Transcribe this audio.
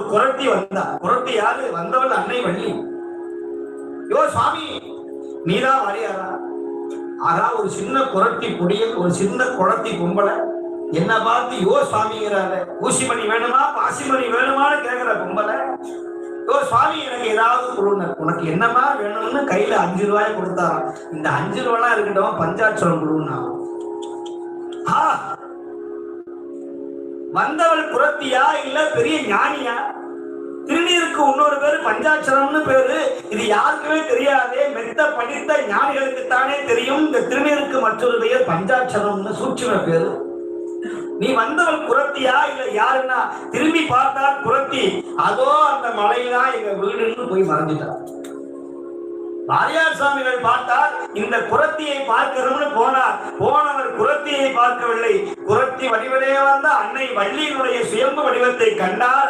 ஒரு குரத்தி வந்தா. குரத்தி யாரு? வந்தவள் அன்னை வள்ளி. யோ சுவாமி, நீதான் வரையாரா? ஆகா, ஒரு சின்ன குரத்தி பொடிய, ஒரு சின்ன குளத்தி பொம்பளை என்ன பார்த்து யோ சுவாமிங்கிறாரு. ஊசிமணி வேணுமா, பாசிமணி வேணுமான்னு கேட்கிற பொம்பளை. யோ சுவாமி, எனக்கு ஏதாவது கொடுங்க. உனக்கு என்னமா வேணும்னு கையில 5 ரூபாய் கொடுத்தாராம். இந்த 5 ரூபாய் இருக்கட்டும், பஞ்சாட்சரம் கொடுன்னா. வந்தவள் குரத்தியா இல்ல பெரிய ஞானியா? திருநீருக்கு இன்னொரு பேரு பஞ்சாட்சரம்னு பேரு. இது யாருக்குமே தெரியாதே, மெத்த படித்த ஞானிகளுக்குத்தானே தெரியும். இந்த திருநீருக்கு மற்றொரு பெயர் பஞ்சாட்சரம்னு சூட்சும பேரு. நீ வந்தவள் குரத்தியா இல்ல யாருன்னா திரும்பி பார்த்தா குரத்தி. அதோ அந்த மலையில்தான் எங்க வீடுன்னு போய் மறைஞ்சிட்டார். வாரியார் சுவாமிகள் பார்த்தார், இந்த குரத்தியை பார்க்கணும்னு போனார். போனவர் குரத்தியை பார்க்கவில்லை, குரத்தி வடிவிலே வந்த அன்னை வள்ளியினுடைய சுயம்பு வடிவத்தை கண்டார்.